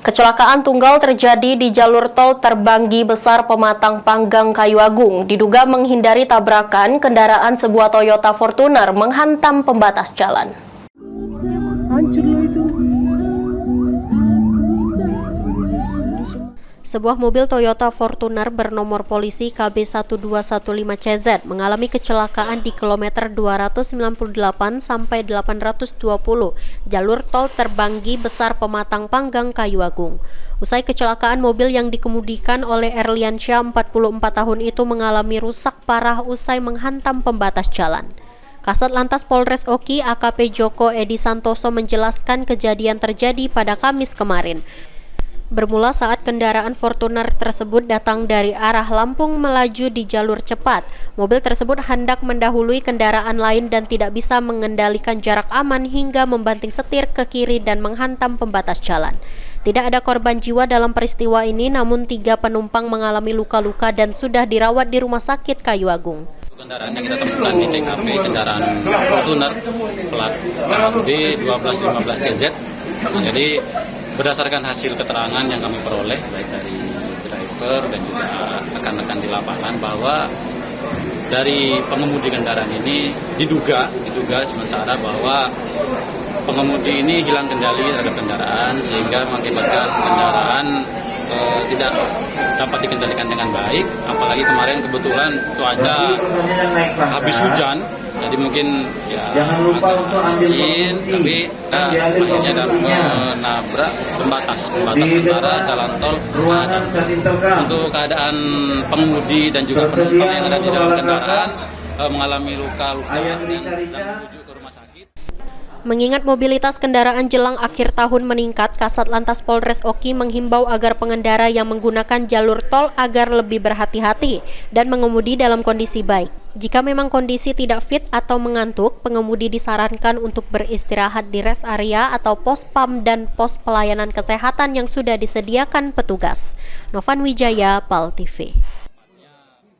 Kecelakaan tunggal terjadi di jalur tol Terbanggi Besar Pematang Panggang Kayu Agung. Diduga menghindari tabrakan, kendaraan sebuah Toyota Fortuner menghantam pembatas jalan. Hancur loh itu. Sebuah mobil Toyota Fortuner bernomor polisi KB1215CZ mengalami kecelakaan di kilometer 298 sampai 820 jalur tol Terbanggi Besar Pematang Panggang Kayu Agung. Usai kecelakaan, mobil yang dikemudikan oleh Erliansyah 44 tahun itu mengalami rusak parah usai menghantam pembatas jalan. Kasat Lantas Polres Oki AKP Joko Edi Santoso menjelaskan kejadian terjadi pada Kamis kemarin. Bermula saat kendaraan Fortuner tersebut datang dari arah Lampung melaju di jalur cepat. Mobil tersebut hendak mendahului kendaraan lain dan tidak bisa mengendalikan jarak aman hingga membanting setir ke kiri dan menghantam pembatas jalan. Tidak ada korban jiwa dalam peristiwa ini, namun 3 penumpang mengalami luka-luka dan sudah dirawat di Rumah Sakit Kayu Agung. Kendaraan yang kita temukan di TKP kendaraan Fortuner plat B1215CZ. Jadi berdasarkan hasil keterangan yang kami peroleh baik dari driver dan juga rekan-rekan di lapangan bahwa dari pengemudi kendaraan ini diduga sementara bahwa pengemudi ini hilang kendali terhadap kendaraan sehingga mengakibatkan kendaraan tidak dapat dikendalikan dengan baik, apalagi kemarin kebetulan cuaca habis hujan, jadi mungkin ya izin, tapi akhirnya menabrak pembatas antara jalan tol. Untuk keadaan pengemudi dan juga penumpang yang ada di dalam kendaraan mengalami luka-luka dan sedang menuju ke rumah sakit. Mengingat mobilitas kendaraan jelang akhir tahun meningkat, Kasat Lantas Polres Oki menghimbau agar pengendara yang menggunakan jalur tol agar lebih berhati-hati dan mengemudi dalam kondisi baik. Jika memang kondisi tidak fit atau mengantuk, pengemudi disarankan untuk beristirahat di rest area atau pos PAM dan pos pelayanan kesehatan yang sudah disediakan petugas. Novan Wijaya, PAL TV.